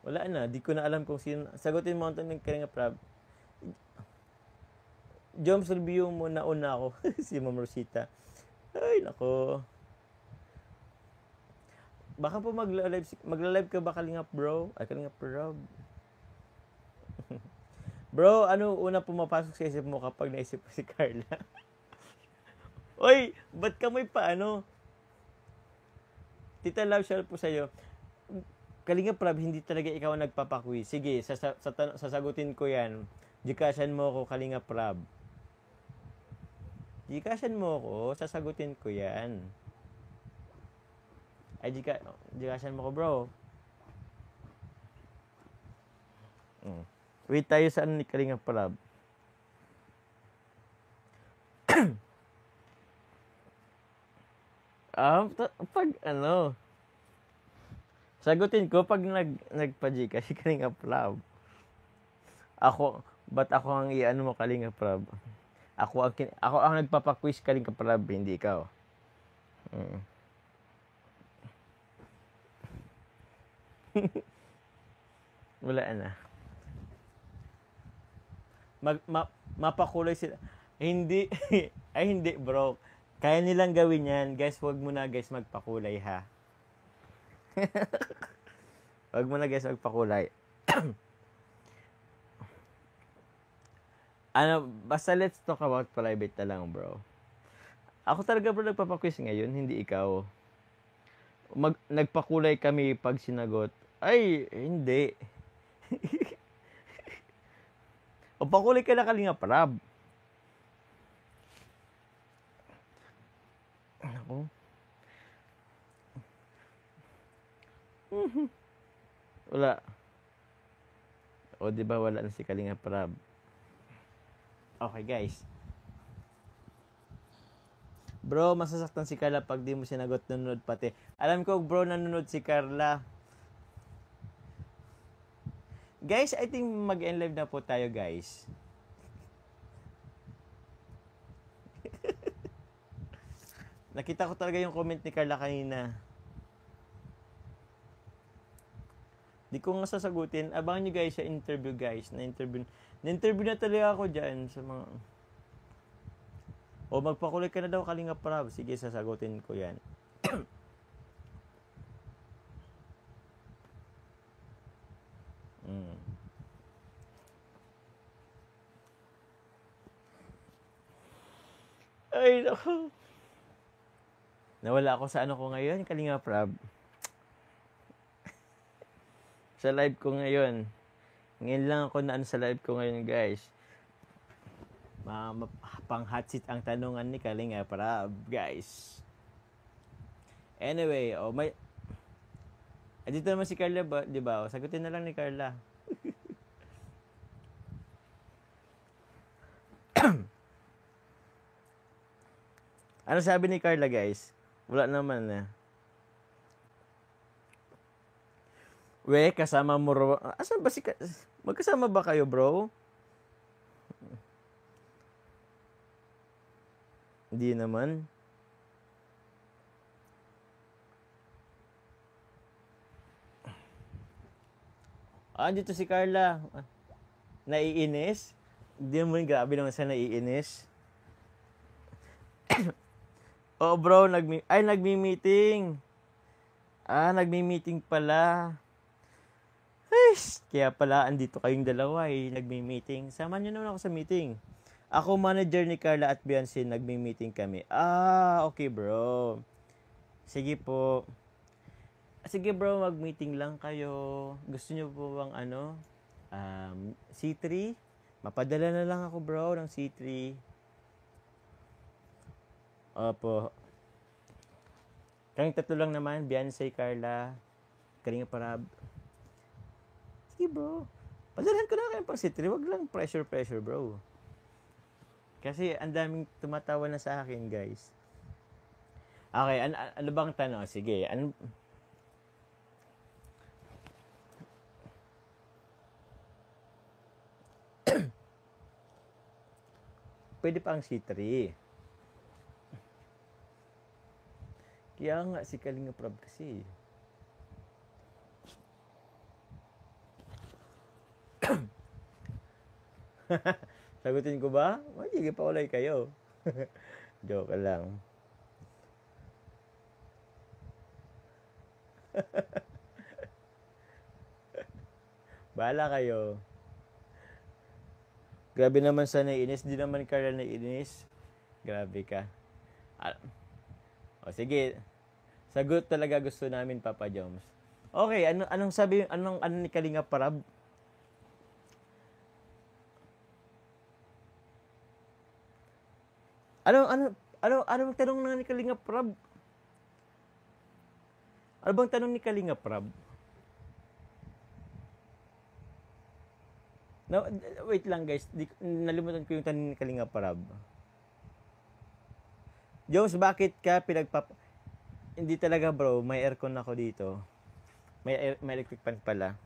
Wala na, di ko na alam kung sino. Sagutin mo ang tanong Kalinga Prab. Joms review mo na una ako. Si Ma'am Rosita. Ay, nako. Baka po magla-live ka ba Kalinga bro? Ay, Kalinga Prab. Bro, ano una pumapasok sa isip mo kapag naisip ko si Carla? Oy, ba't ka may paano? Tita Love, shout po sa'yo. Kalinga Prab, hindi talaga ikaw ang nagpapakwi. Sige, sasagutin ko yan. Gcashan mo ako, Kalinga Prab. Gcashan mo ako, sasagutin ko yan. Ay, Gcashan mo ko, bro. Wait tayo sa ano ni Kalinga Prab. Pag ano, sagutin ko pag nagpa-Gcash si Kalinga Prab. Ba't ako ang iano mo Kalinga Prab? Ako ang nagpapa-quiz Kalinga Prab, hindi ikaw. Wala na. Mapakulay sila. Hindi. Ay, hindi, bro. Kaya nilang gawin yan. Guys, wag mo na, guys, magpakulay, ha? Wag mo na, guys, magpakulay. Basta let's talk about private na lang, bro. Ako talaga, bro, nagpapaquiz ngayon, hindi ikaw. Nagpakulay kami pag sinagot. Ay, hindi. O pakulay ka na Kalinga Prab. Ako. Wala. O di ba wala na si Kalinga Prab. Okay, guys. Bro, masasaktan si Carla pag di mo sinagot, nanonood pati. Alam ko, bro, nanonood si Carla. Guys, I think mag-end live na po tayo, guys. Nakita ko talaga yung comment ni Carla kanina. Di ko nga sasagutin. Abangan nyo guys sa interview, guys. Na-interview na talaga ako dyan sa mga... O magpakulay ka na daw Kalinga Prab. Sige, sasagutin ko yan. Ay, naku. Nawala ako sa ano ko ngayon, Kalinga Prab. Sa live ko ngayon. Ngayon lang ako na sa live ko ngayon, guys. Pang hot seat ang tanungan ni Kalinga Prab, guys. Anyway, may... dito naman si Carla, di ba? Sagutin na lang ni Carla. Ano sabi ni Carla, guys? Wala naman na. We, kasama mo ro... Asan ba si... Magkasama ba kayo, bro? Hindi naman. Dito si Carla. Naiinis? Hindi naman, grabe naman siya naiinis. Oh, bro, nagmi-meeting. Nagmi-meeting pala. Kaya pala, andito kayong dalawa nagmi-meeting. Sama nyo naman ako sa meeting. Ako, manager ni Carla at Beyonce, nagmi-meeting kami. Okay, bro. Sige po. Sige, bro, mag-meeting lang kayo. Gusto nyo po bang C3? Mapadala na lang ako, bro, ng C3. Opo. Kayong tatlo lang naman, Beyonce, Carla, Kalinga Prab. Sige, bro. Padalhan ko na kayo pang C3. Wag lang pressure, bro. Kasi ang daming tumatawa na sa akin, guys. Okay, ano bang tanong? Sige, pwede pa ang C3. Kaya nga si Kalinga Prab kasi. Sagutin ko ba? Sige pa ulay kayo. Joke lang. Bahala kayo. Grabe naman sa naiinis. Di naman Carla naiinis. Grabe ka. O sige. Sagot talaga gusto namin, Papa Joms. Okay, anong sabi, ano ni Kalinga Parab? Anong tanong na ni Kalinga Prab? Ano bang tanong ni Kalinga Prab? No, wait lang guys, nalimutan ko yung tanong ni Kalinga Prab. Jones, bakit ka Hindi talaga bro, may aircon ako dito. May electric fan pala.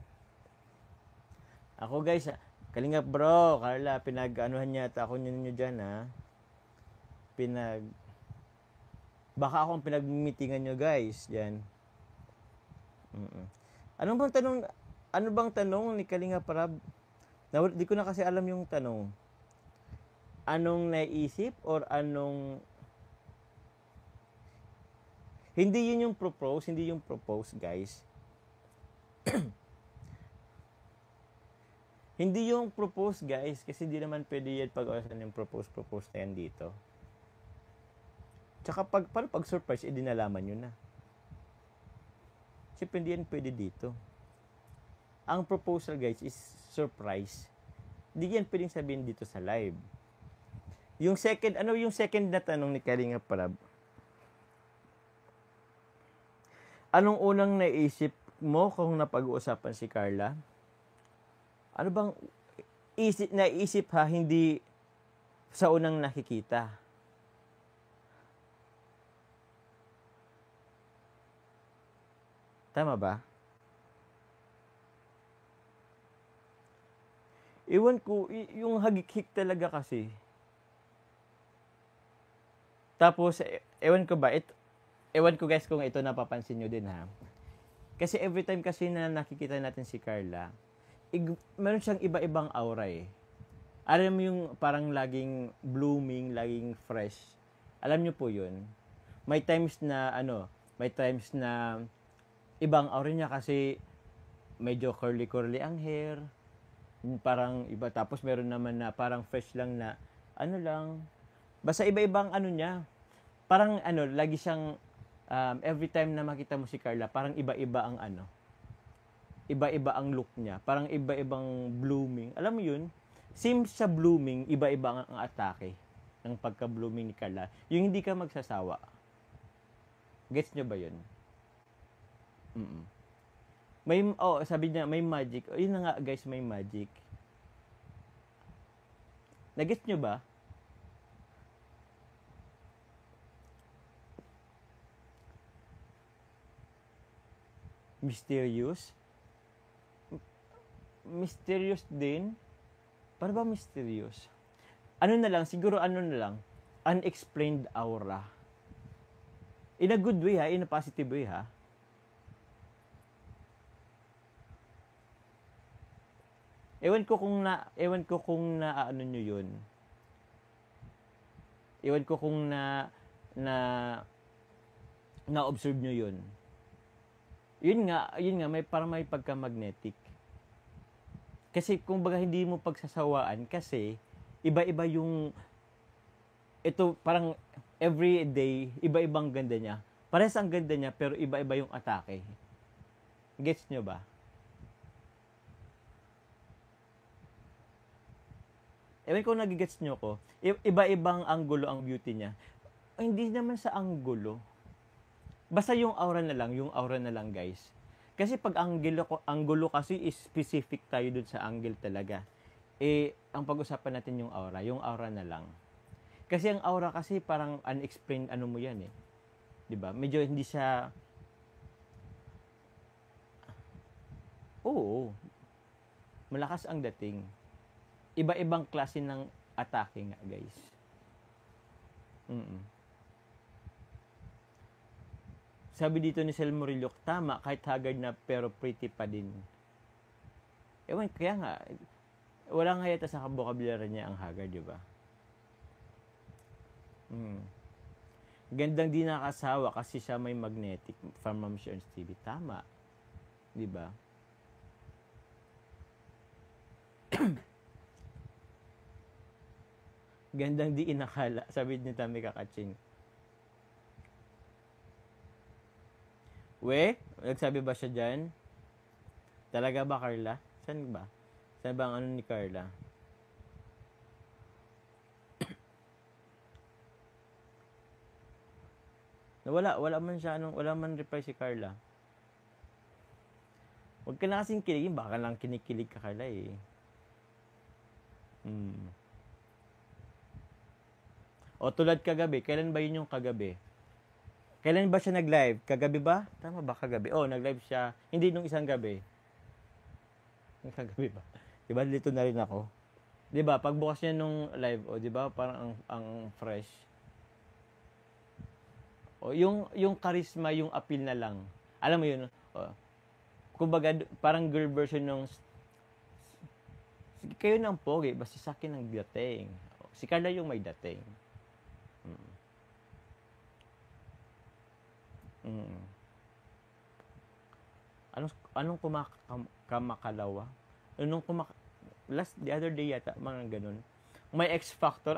Ako guys, Kalinga bro, Carla, pinag-anuhan yata ako ninyo dyan ha. Baka akong pinag-meetingan nyo guys, dyan. Ano bang tanong ni Kalinga Prab? Di ko na kasi alam yung tanong. Anong naisip or anong... Hindi yung propose guys. Hindi yung propose guys, kasi di naman pwede yan pag-orasan yung propose na yan dito. Tsaka pag surprise, di nalaman nyo na. Siyempre hindi yan pwede dito. Ang proposal guys is surprise. Hindi yan pwedeng sabihin dito sa live. Yung second na tanong ni Kalinga Prab? Anong unang naisip mo kung napag-uusapan si Carla? Ano bang naisip ha, hindi sa unang nakikita? Tama ba? Ewan ko, yung hagik-hik talaga kasi. Tapos, ewan ko guys kung ito napapansin nyo din ha. Kasi every time kasi na nakikita natin si Carla, meron siyang iba-ibang aura eh. Alam mo yung parang laging blooming, laging fresh. Alam nyo po yun. May times na ibang aura niya kasi medyo curly-curly ang hair. Parang iba. Tapos meron naman na parang fresh lang na basta iba-ibang niya. Parang lagi siyang every time na makita mo si Carla, parang iba-iba ang iba-iba ang look niya. Parang iba-ibang blooming. Alam mo yun? Same sa blooming, iba-iba ang atake ng pagka-blooming ni Carla. Yung hindi ka magsasawa. Gets nyo ba yun? Sabi niya, may magic. Yun na nga guys, may magic. Nagets nyo ba? Mysterious? Mysterious din? Para ba mysterious? Siguro unexplained aura. In a good way ha, in a positive way ha. Ewan ko kung ano nyo yun. Ewan ko kung na-observe nyo yun. Yun nga, may pagka-magnetic. Kasi kung baga hindi mo pagsasawaan, kasi iba-iba ito parang every day, iba-ibang ganda niya. Parehas ang ganda niya, pero iba-iba yung atake. Gets nyo ba? Ewan ko nagigets nyo ko. Iba-ibang anggulo ang beauty niya. Hindi naman sa anggulo. Basta yung aura na lang guys. Kasi pag anggulo kasi is specific tayo dun sa angle talaga. Ang pag-usapan natin yung aura na lang. Kasi ang aura kasi parang unexplained mo yan eh. 'Di ba? Medyo hindi siya Oo. Malakas ang dating. Iba-ibang klase ng atake nga, guys. Sabi dito ni Sel Murillo, tama, kahit haggard na pero pretty pa din. Kaya nga, wala nga yata sa vocabulary niya ang Haggard, di ba? Gandang di nakasawa kasi siya may magnetic from Ma'am Sharon's TV. Tama. Di ba? Gandang di inakala. Sabi ni Tami Kakaching. We? Nagsabi ba siya dyan? Talaga ba, Carla? Saan ba? Saan ba ang ano ni Carla? Wala man siya, wala man reply si Carla. Huwag ka na kasing kiligin, baka lang kinikilig ka, Carla eh. O tulad kagabi, kailan ba yun yung kagabi? Kailan ba siya nag-live? Kagabi ba? Tama ba kagabi? Oh, nag-live siya. Hindi nung isang gabi. Yung kagabi ba? Diba, dito na rin ako. Diba, pagbukas niya nung live, o diba, parang ang fresh. O, yung charisma, yung appeal na lang. Alam mo yun, kumbaga, parang girl version nung, kayo ng pogi, basta sa akin ang dating. Si Carla yung may dating. Anong kamakalawa? The other day yata, mga ganun. May X factor,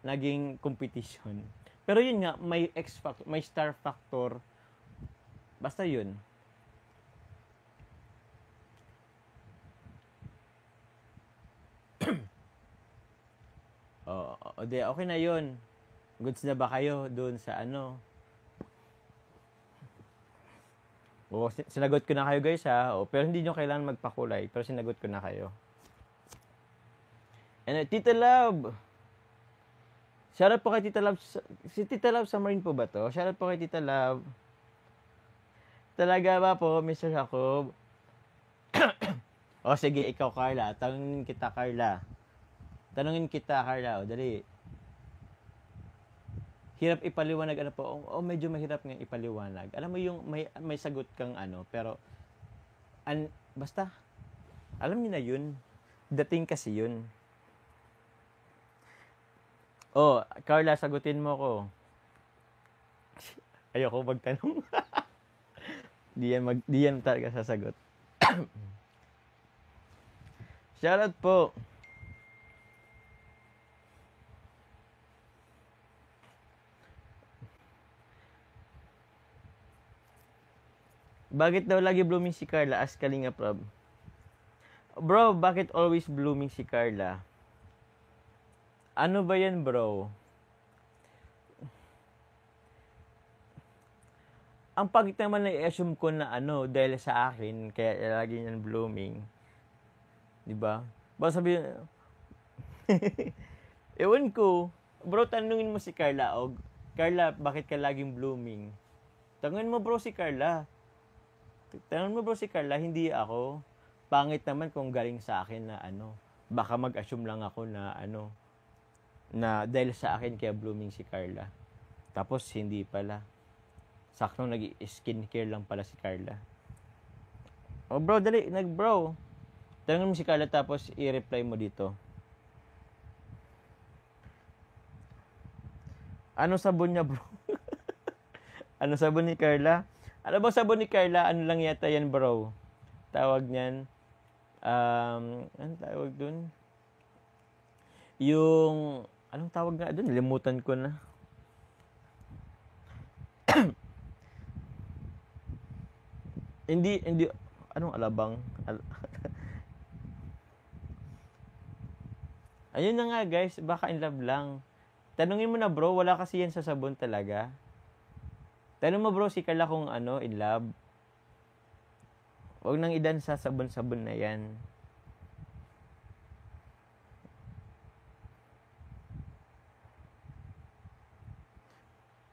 naging competition. Pero yun nga, may X factor, may star factor. Basta yun. Okay na yun. Goods na ba kayo doon sa ano? Sinagot ko na kayo guys ha. Pero hindi nyo kailangan magpakulay. Pero sinagot ko na kayo. And Tita Love. Shoutout po kay Tita Love. Si Tita Love sa Marine po ba to? Shoutout po kay Tita Love. Talaga ba po, Mr. Jacob? Sige, ikaw Carla. Tanungin kita Carla. Dali. Hirap ipaliwanag medyo mahirap nga ipaliwanag. Alam mo yung may sagot kang pero basta alam niyo na yun. Dating kasi yun. Carla, sagutin mo ko. Ayoko magtanong. Di yan talaga sasagot. Shoutout po. Bakit daw lagi blooming si Carla? Ask Kalinga Prab. Bro, bakit always blooming si Carla? Ano ba yan, bro? Ang pangit naman na i-assume ko na dahil sa akin, kaya lagi yan blooming. Diba? Baka sabihin, ewan ko. Bro, tanungin mo si Carla. Carla, bakit ka laging blooming? Tanungin mo bro si Carla. Hindi ako. Pangit naman kung galing sa akin na baka mag-assume lang ako na na dahil sa akin kaya blooming si Carla. Tapos hindi pala. Saktong nag-skincare lang pala si Carla. Bro, dali, bro. Tanungin mo si Carla tapos i-reply mo dito. Ano sabon niya, bro? Ano sabon ni Carla? Ano ba sabon ni Carla? Ano lang yata yan, bro? Tawag niyan. Anong tawag dun? Yung, anong tawag nga dun? Limutan ko na. hindi, anong alabang? Ayun na nga guys, baka in love lang. Tanungin mo na bro, wala kasi yan sa sabon talaga. Tanong mo bro si Carla kung in love. Huwag nang idan sa sabon-sabon na yan.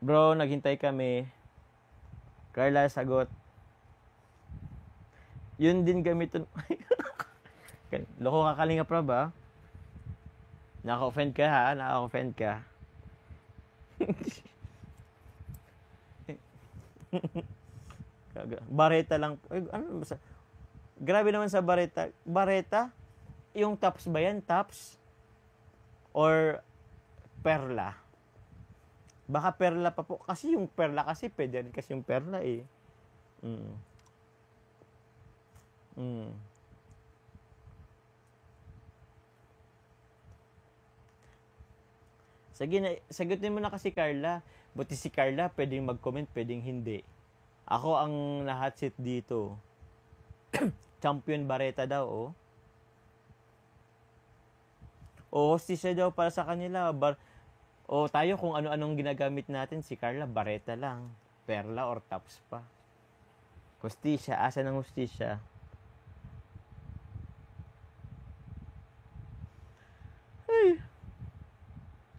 Bro, naghintay kami. Carla, sagot. Yun din gamitin. Loko ka Kalinga Prab ha. Naka-offend ka ha. Naka-offend ka. Bareta lang. Grabe naman sa bareta. Bareta? yung tops ba yan? Tops? Or perla? Baka perla pa po. Kasi yung perla kasi, pwede rin kasi yung perla eh. Mm. Mm. Sige na, sagutin mo na kasi Carla. Buti si Carla, pwedeng mag-comment, pwedeng hindi. Ako ang na-hot seat dito. Champion Bareta daw, oh. O, hostess daw para sa kanila. O, tayo kung ano-anong ginagamit natin, si Carla, Bareta lang. Perla or tops pa. Hostisya, asa ng hostisya? Ay.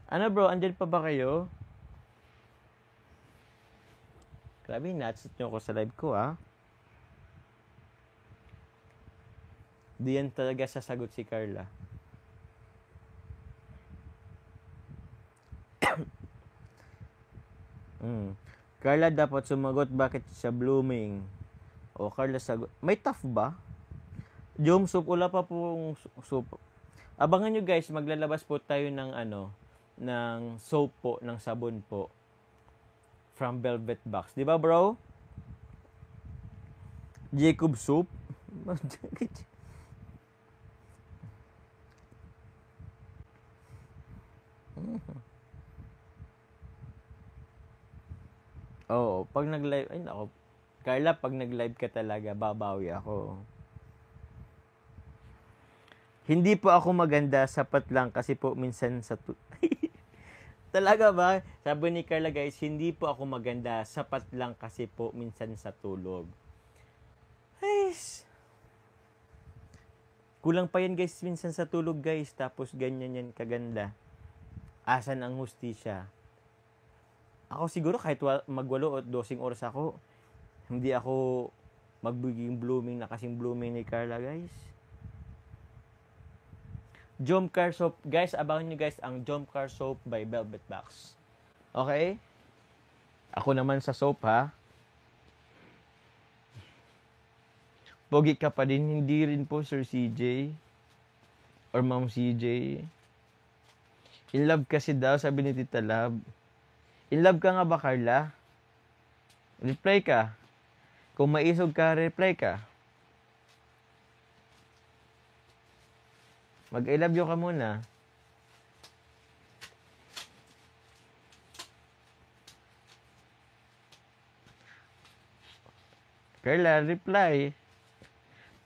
Ano bro, andyan pa ba kayo? Grabe, natsit nyo ako sa live ko, ah. Di yan talaga sasagot si Carla. Carla dapat sumagot bakit siya blooming. O Carla sagot. May tough ba? Jom soup, wala pa pong soup. Abangan nyo guys, maglalabas po tayo ng ng soap po, ng sabon po. From Velvet Box. Di ba bro? Jacob soup? Oo, pag nag-live, ay nako. Carla, pag nag-live ka talaga, babawi ako. Hindi po ako maganda, sapat lang kasi po minsan sa Talaga ba? Sabi ni Carla guys, hindi po ako maganda, sapat lang kasi po minsan sa tulog. Guys, kulang pa yan guys minsan sa tulog guys, tapos ganyan yan kaganda. Asan ang hustisya? Ako siguro kahit magwalo o 12 oras ako, hindi ako magbiging blooming na kasing blooming ni Carla guys. Jom Car Soap. Guys, abangan nyo guys ang Jom Car Soap by Velvet Box. Okay? Ako naman sa soap ha. Pogi ka pa din, hindi rin po Sir CJ or Ma'am CJ. In love kasi daw, sabi ni Tita Love. In love ka nga ba, Carla? Reply ka. Kung maisog ka, reply ka. Mag-I love you ka muna. Carla, reply.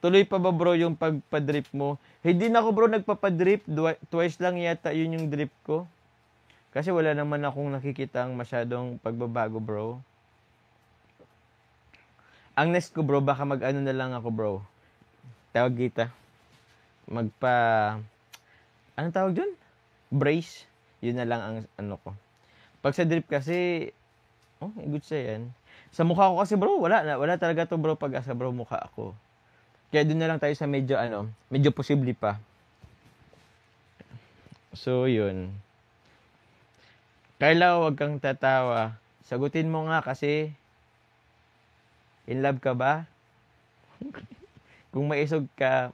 Tuloy pa ba bro yung pagpa-drip mo? Hindi na ako bro nagpapa-drip. Twice lang yata yun yung drip ko. Kasi wala naman akong nakikitang masyadong pagbabago bro. Ang next ko bro, baka mag-ano na lang ako bro. Tawag kita. Anong tawag dun? Brace. Yun na lang ang ano ko. Pag sa drip kasi, good sa yan. Sa mukha ko kasi bro, wala talaga to bro pag asa bro mukha ako. Kaya dun na lang tayo sa medyo posible pa. So, yun. Carla, huwag kang tatawa. Sagutin mo nga kasi, in love ka ba? Kung maisog ka,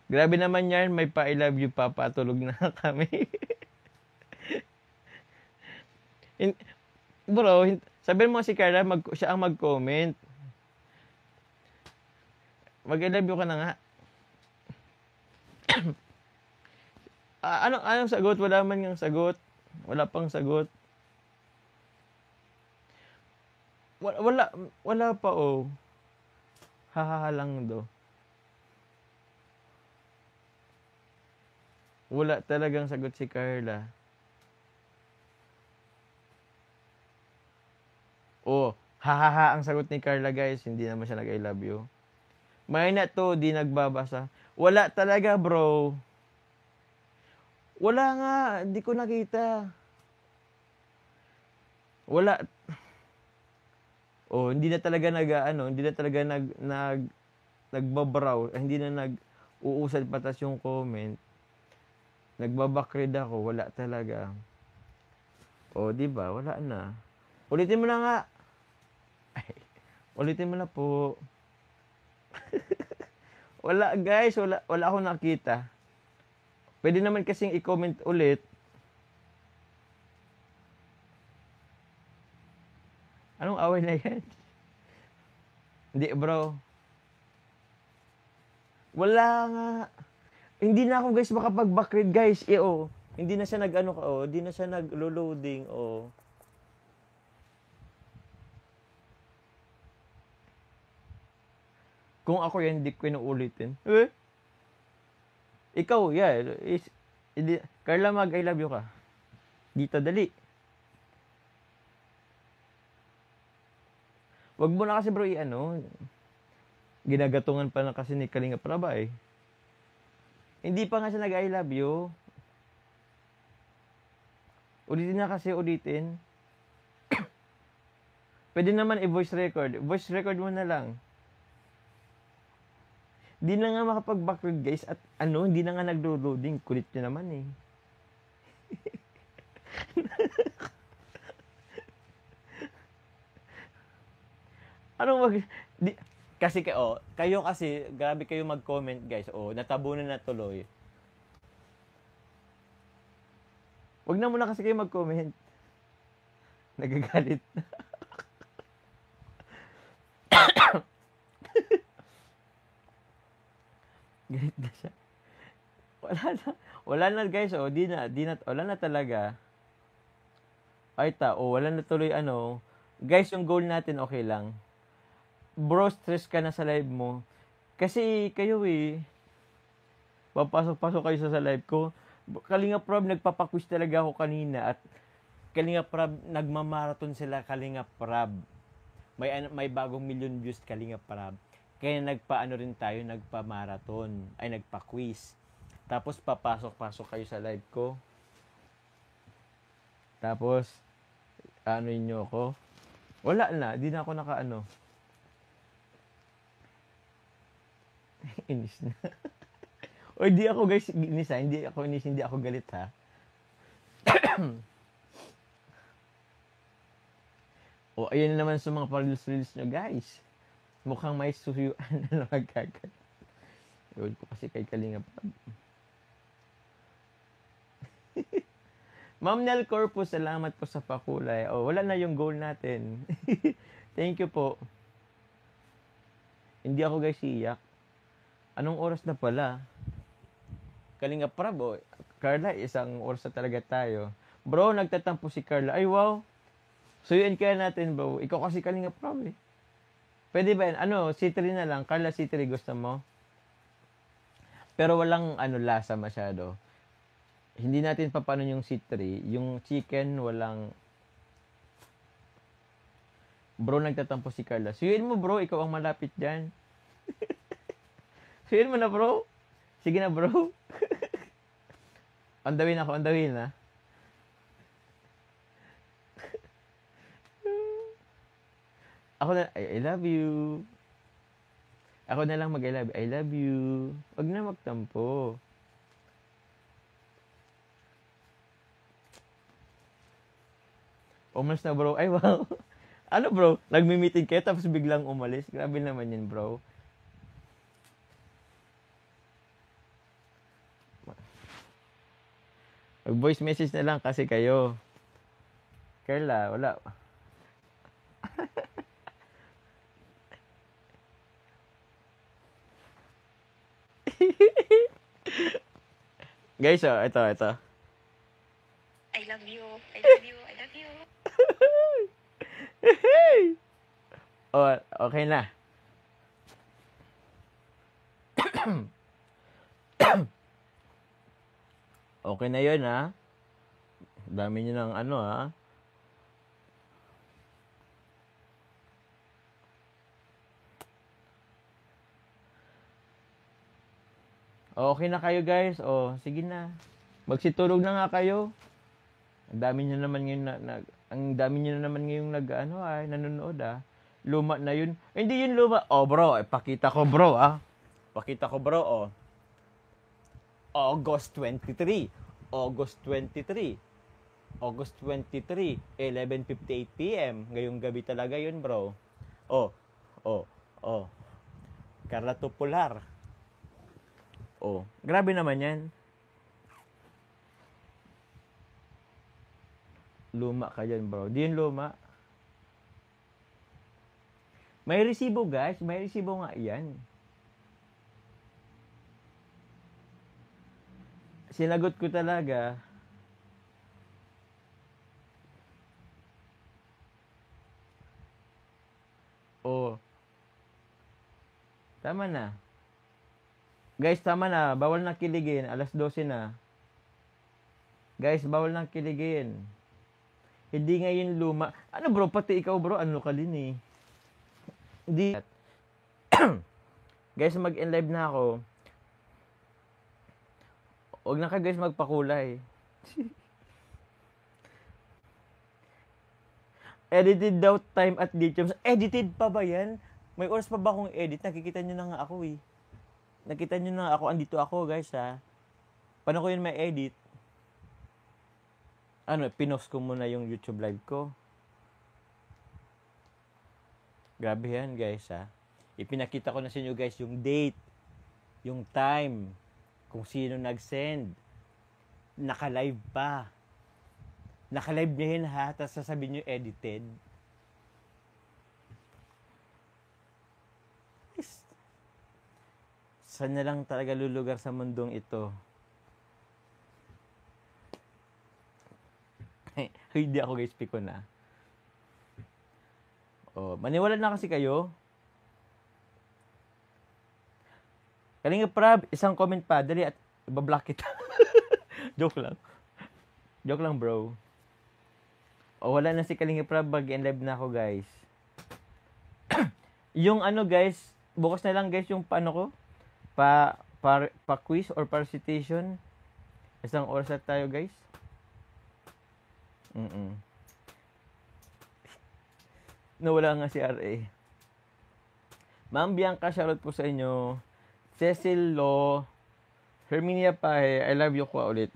grabe naman yan, may pa-I love you pa, patulog na kami. Bro, sabihin mo si Carla, siya ang mag-comment. Mag-I love you ka na nga. Anong sagot? Wala man ngang sagot. Wala pang sagot. Wala pa oh. Hahaha lang do. Wala talagang sagot si Carla. Hahaha ang sagot ni Carla guys. Hindi naman siya nag-I love you. May na to, di nagbabasa. Wala talaga bro. Wala nga, hindi ko nakita. Wala. Hindi na talaga hindi na talaga nagbabraw, hindi na nag-uusad patas yung comment. Nagbabakrid ako, wala talaga. Di ba? Wala na. Ulitin mo na nga. Ulitin mo na po. Wala guys, wala akong nakita. Pwede naman kasing i-comment ulit. Anong away na yan? Hindi bro. Wala nga. Hindi na ako guys makapag-backread guys. Hindi na siya nag-ano ka, hindi na siya nag-loading, Kung ako yan, hindi ko inuulitin. Ikaw, yeah. Carla I love you ka. Dito, dali. Wag mo na kasi bro, ginagatungan pa na kasi ni Kalinga Praba eh. Hindi pa nga siya nag-I love you. Ulitin na kasi, ulitin. Pwede naman i-voice record. Voice record mo na lang. Di na nga makapag-backread guys at hindi na nga nag-loading. Kulit nyo naman eh. Kasi kayo kasi, grabe kayo mag-comment guys. Natabunan na tuloy. Wag na muna kasi kayo mag-comment. Nagagalit na. Galit na siya. Wala na guys, wala na talaga. Wala na tuloy Guys, yung goal natin okay lang. Bro, stress ka na sa live mo. Kasi kayo papasok-pasok kayo sa live ko. Kalinga Prab, nagpapaquiz talaga ako kanina at Kalinga Prab, nagmamarathon sila Kalinga Prab. May bagong million views Kalinga Prab. Kaya nagpa-marathon, nagpa-quiz. Tapos papasok-pasok kayo sa live ko. Tapos, niyo ako. Wala na, di na ako Inis na. Di ako guys, inis ha. Hindi ako inis, hindi ako galit ha. Ayun na naman sa mga pa-reels nyo guys. Mukhang may susuyuan na magkagat. Ewan ko kasi kay Kalinga Prab. Ma'am Nel Corpus, salamat po sa pakulay. Wala na yung goal natin. Thank you po. Hindi ako guys iyak. Anong oras na pala? Kalinga Prab, Carla, isang oras na talaga tayo. Bro, nagtatampo si Carla. Ay, wow. Suyuin kaya natin, bro. Ikaw kasi Kalinga Prab eh. Pwede ba yan? C3 na lang. Carla, C3 gusto mo? Pero walang lasa masyado. Hindi natin paano yung C3. Yung chicken, walang... Bro, nagtatampo si Carla. Suyuin mo, bro. Ikaw ang malapit dyan. Suyuin mo na, bro. Sige na, bro. On the way na. Ako na, I love you. Ako na lang mag-I love you. I love you. Wag na magtampo. Umalis na bro. Ay wow. Ano bro? Nagmi-meeting kayo tapos biglang umalis. Grabe naman yun bro. Mag-voice message na lang kasi kayo. Carla, wala. Guys, ito. I love you. I love you. I love you. Okay na. Okay na yun, ha? Dami nyo ng ha? Okay na kayo, guys. Sige na. Magsitulog na nga kayo. Ang dami nyo naman ngayong nanonood, Luma na yun. Hindi yun luma. Bro, pakita ko, bro, Pakita ko, bro, August 23, 11:58 p.m. Ngayong gabi talaga yun, bro. Carla Tupular. Oh, grabe naman yan. Luma ka dyan, bro. Di yun luma. May resibo, guys. May resibo nga yan. Sinagot ko talaga. Oh. Tama na. Guys, tama na. Bawal na kiligin. Alas 12 na. Guys, bawal na kiligin. Hindi nga yun luma. Ano bro, pati ikaw bro, ano ka din eh. Hindi. Guys, mag-enlive na ako. Huwag na ka guys magpakulay. Edited daw time at lithium. Edited pa ba yan? May oras pa ba akong edit? Nakikita nyo na nga ako eh. Nakita nyo na ako. Andito ako guys ha. Paano ko yun may edit? Ano, pinost ko muna yung YouTube live ko. Grabe yan guys ha. Ipinakita ko na sa inyo guys yung date, yung time, kung sino nag-send. Naka-live pa. Naka-live niya yun ha, tapos sasabihin nyo edited. Saan na lang talaga lulugar sa mundong ito? Hindi ako guys, piko na. Oh, maniwala na kasi kayo. Kalinga Prab, isang comment pa, dali at ibablock kita. Joke lang. Joke lang bro. O wala na si Kalinga Prab, mag-live na ako guys. Yung ano guys, bukas na lang guys yung paano ko, pa quiz or pa recitation. Isang oras na tayo guys. Nawala nga si RA. Ma'am Bianca, shoutout po sa inyo. Cecil Lo, Herminia Pahe, I love you ko ulit.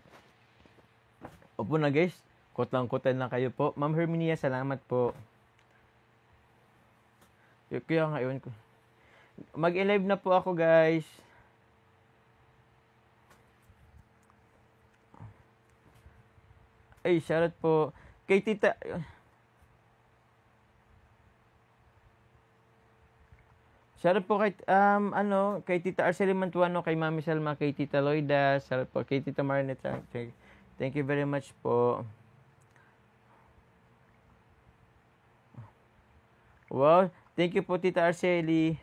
Opo na guys, kutlang-kutan lang kayo po. Ma'am Herminia, salamat po. Kaya nga yun ko. Mag-live na po ako guys. Ay, shoutout po. Kay Tita... Shoutout po kay, kay Tita Arceli Mantuano, kay Mami Salma, kay Tita Loida, shoutout po kay Tita Marnet. Thank you very much po. Wow, thank you po Tita Arceli.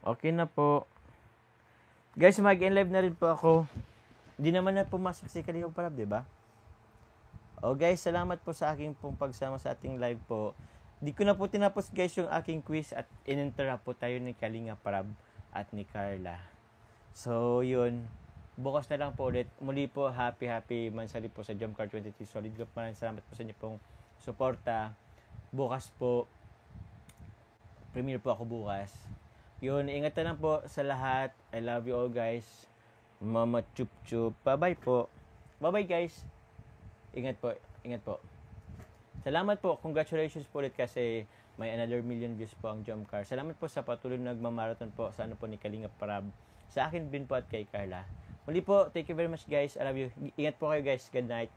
Okay na po. Guys, mag-live na rin po ako. Hindi naman na pumasok si Kalinga Prab, di ba? O guys, salamat po sa aking pong pagsama sa ating live po. Di ko na po tinapos guys yung aking quiz at in-interrupt po tayo ni Kalinga Prab at ni Carla. So, yun. Bukas na lang po ulit. Muli po, happy mansali po sa Jump Car 23 Solid Group. Maraming salamat po sa inyo pong suporta. Bukas po, premiere po ako bukas. Yun, ingat na lang po sa lahat. I love you all guys. Mama chup chup. Bye-bye po. Bye-bye guys. Ingat po. Ingat po. Salamat po. Congratulations po ulit kasi may another million views po ang Jump Car. Salamat po sa patuloy na nagmamarathon po sa ano po ni Kalinga Prab. Sa akin din po at kay Carla. Muli po, thank you very much guys. I love you. Ingat po kayo guys. Good night.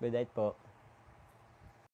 Good night po.